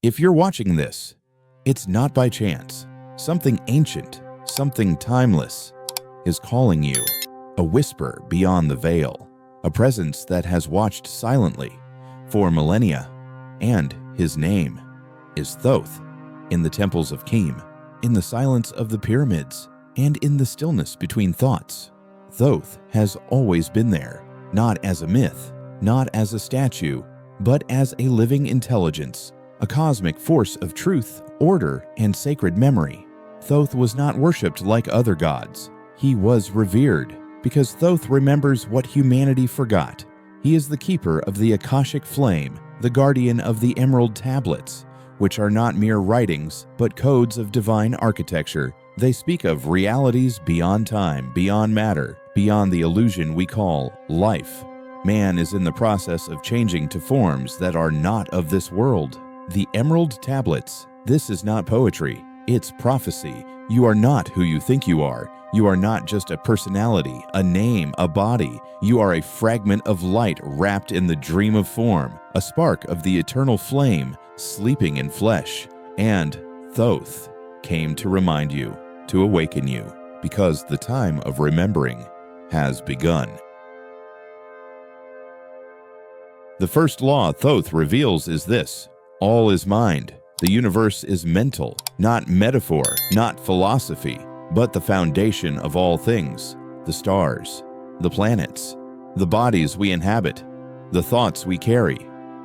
If you're watching this, it's not by chance. Something ancient, something timeless is calling you. A whisper beyond the veil. A presence that has watched silently for millennia. And his name is Thoth. In the temples of Kym, in the silence of the pyramids, and in the stillness between thoughts, Thoth has always been there, not as a myth, not as a statue, but as a living intelligence, a cosmic force of truth, order, and sacred memory. Thoth was not worshipped like other gods. He was revered, because Thoth remembers what humanity forgot. He is the keeper of the Akashic flame, the guardian of the Emerald Tablets, which are not mere writings, but codes of divine architecture. They speak of realities beyond time, beyond matter, beyond the illusion we call life. Man is in the process of changing to forms that are not of this world. The Emerald Tablets. This is not poetry, it's prophecy. You are not who you think you are. You are not just a personality, a name, a body. You are a fragment of light wrapped in the dream of form, a spark of the eternal flame, sleeping in flesh. And Thoth came to remind you, to awaken you, because the time of remembering has begun. The first law Thoth reveals is this: all is mind. The universe is mental, not metaphor, not philosophy, but the foundation of all things. The stars, the planets, the bodies we inhabit, the thoughts we carry,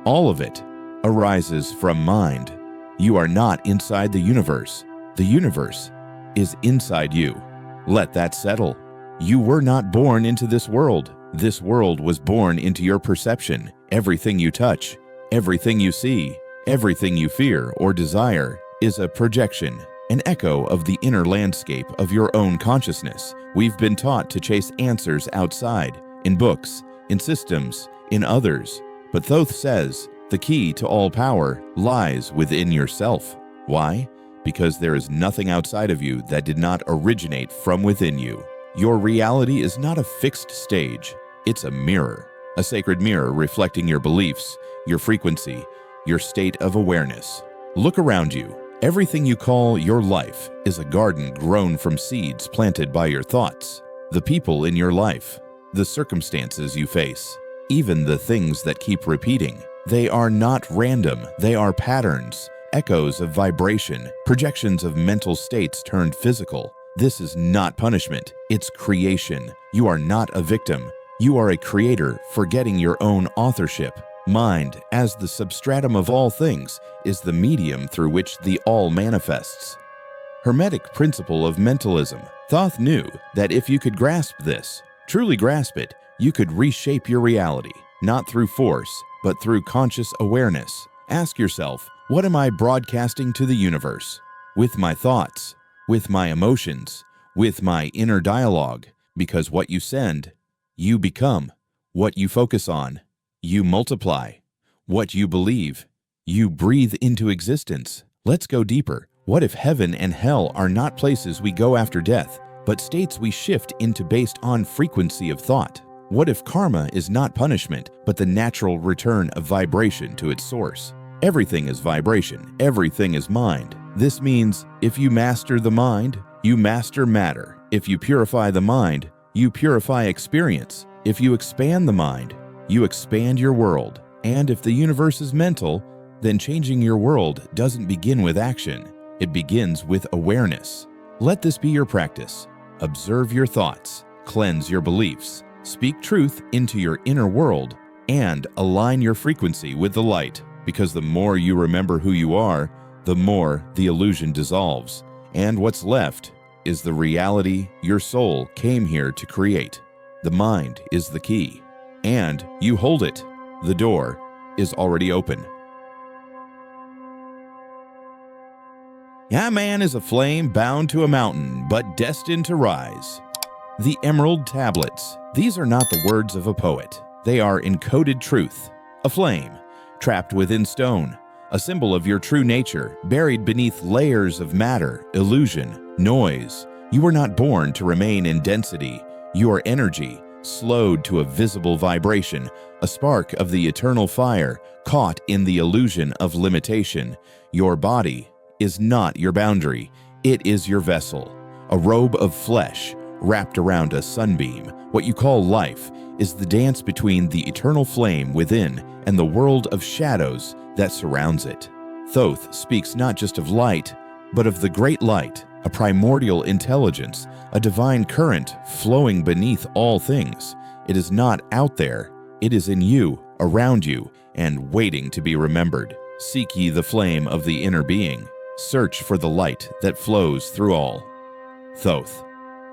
all of it arises from mind. You are not inside the universe. The universe is inside you. Let that settle. You were not born into this world. This world was born into your perception. Everything you touch, everything you see, everything you fear or desire is a projection, an echo of the inner landscape of your own consciousness. We've been taught to chase answers outside, in books, in systems, in others. But Thoth says the key to all power lies within yourself. Why? Because there is nothing outside of you that did not originate from within you. Your reality is not a fixed stage. It's a mirror, a sacred mirror reflecting your beliefs, your frequency, your state of awareness. Look around you. Everything you call your life is a garden grown from seeds planted by your thoughts. The people in your life, the circumstances you face, even the things that keep repeating. They are not random. They are patterns, echoes of vibration, projections of mental states turned physical. This is not punishment. It's creation. You are not a victim. You are a creator, forgetting your own authorship. Mind, as the substratum of all things, is the medium through which the all manifests. Hermetic principle of mentalism. Thoth knew that if you could grasp this, truly grasp it, you could reshape your reality, not through force, but through conscious awareness. Ask yourself, what am I broadcasting to the universe? With my thoughts, with my emotions, with my inner dialogue, because what you send, you become. What you focus on, you multiply. What you believe, you breathe into existence. Let's go deeper. What if heaven and hell are not places we go after death, but states we shift into based on frequency of thought? What if karma is not punishment, but the natural return of vibration to its source? Everything is vibration. Everything is mind. This means if you master the mind, you master matter. If you purify the mind, you purify experience. If you expand the mind, you expand your world. And if the universe is mental, then changing your world doesn't begin with action. It begins with awareness. Let this be your practice. Observe your thoughts, cleanse your beliefs, speak truth into your inner world, and align your frequency with the light. Because the more you remember who you are, the more the illusion dissolves. And what's left is the reality your soul came here to create. The mind is the key, and you hold it. The door is already open. A man is a flame bound to a mountain, but destined to rise. The Emerald Tablets. These are not the words of a poet. They are encoded truth. A flame, trapped within stone. A symbol of your true nature, buried beneath layers of matter, illusion, noise. You were not born to remain in density. You are energy, slowed to a visible vibration, a spark of the eternal fire, caught in the illusion of limitation. Your body is not your boundary, it is your vessel. A robe of flesh wrapped around a sunbeam. What you call life is the dance between the eternal flame within and the world of shadows that surrounds it. Thoth speaks not just of light, but of the great light, a primordial intelligence, a divine current flowing beneath all things. It is not out there, it is in you, around you, and waiting to be remembered. Seek ye the flame of the inner being. Search for the light that flows through all. Thoth.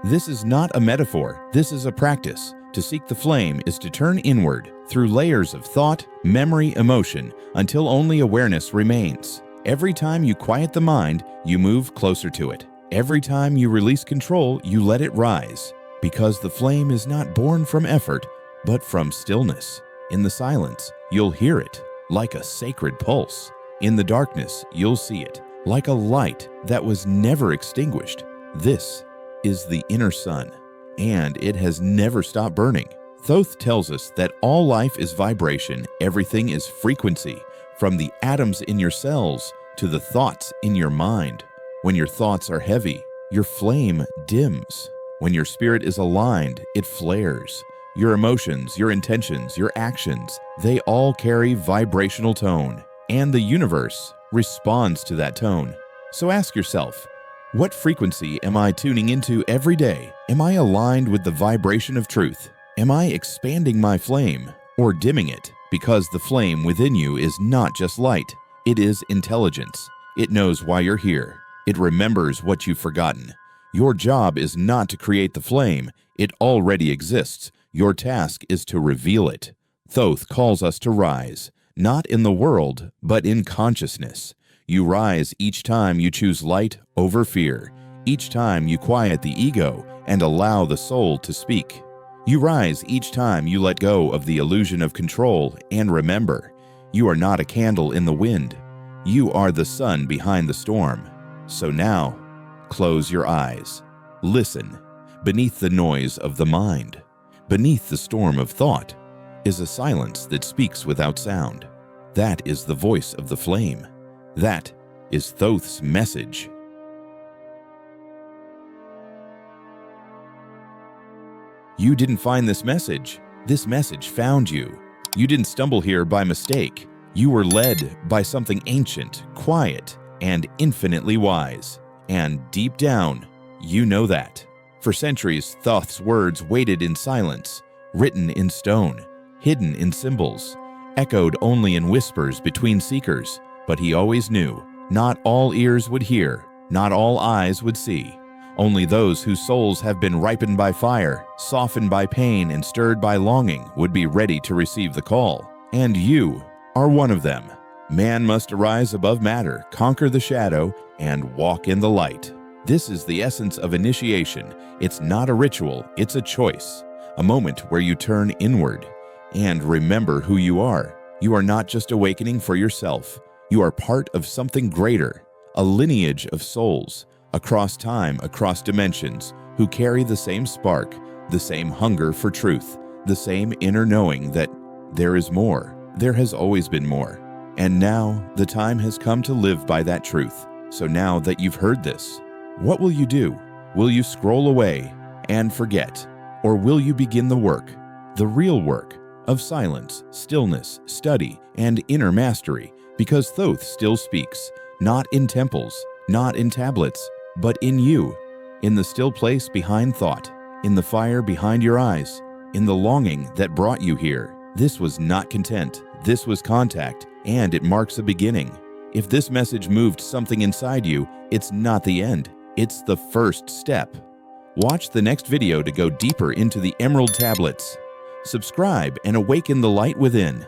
This is not a metaphor, this is a practice. To seek the flame is to turn inward through layers of thought, memory, emotion, until only awareness remains. Every time you quiet the mind, you move closer to it. Every time you release control, you let it rise. Because the flame is not born from effort, but from stillness. In the silence, you'll hear it, like a sacred pulse. In the darkness, you'll see it, like a light that was never extinguished. This is the inner sun, and it has never stopped burning. Thoth tells us that all life is vibration, everything is frequency, from the atoms in your cells to the thoughts in your mind. When your thoughts are heavy, your flame dims. When your spirit is aligned, it flares. Your emotions, your intentions, your actions, they all carry vibrational tone, and the universe responds to that tone. So ask yourself, what frequency am I tuning into every day? Am I aligned with the vibration of truth? Am I expanding my flame or dimming it? Because the flame within you is not just light, it is intelligence. It knows why you're here. It remembers what you've forgotten. Your job is not to create the flame, it already exists. Your task is to reveal it. Thoth calls us to rise, not in the world, but in consciousness. You rise each time you choose light over fear, each time you quiet the ego and allow the soul to speak. You rise each time you let go of the illusion of control and remember, you are not a candle in the wind. You are the sun behind the storm. So now, close your eyes. Listen. Beneath the noise of the mind, beneath the storm of thought, is a silence that speaks without sound. That is the voice of the flame. That is Thoth's message. You didn't find this message. This message found you. You didn't stumble here by mistake. You were led by something ancient, quiet, and infinitely wise. And deep down, you know that. For centuries, Thoth's words waited in silence, written in stone, hidden in symbols, echoed only in whispers between seekers. But he always knew, not all ears would hear, not all eyes would see. Only those whose souls have been ripened by fire, softened by pain, and stirred by longing would be ready to receive the call. And you are one of them. Man must arise above matter, conquer the shadow, and walk in the light. This is the essence of initiation. It's not a ritual, it's a choice. A moment where you turn inward and remember who you are. You are not just awakening for yourself. You are part of something greater, a lineage of souls, across time, across dimensions, who carry the same spark, the same hunger for truth, the same inner knowing that there is more. There has always been more. And now the time has come to live by that truth. So now that you've heard this, what will you do? Will you scroll away and forget? Or will you begin the work, the real work, of silence, stillness, study, and inner mastery? Because Thoth still speaks, not in temples, not in tablets, but in you, in the still place behind thought, in the fire behind your eyes, in the longing that brought you here. This was not content, this was contact, and it marks a beginning. If this message moved something inside you, it's not the end, it's the first step. Watch the next video to go deeper into the Emerald Tablets. Subscribe and awaken the light within.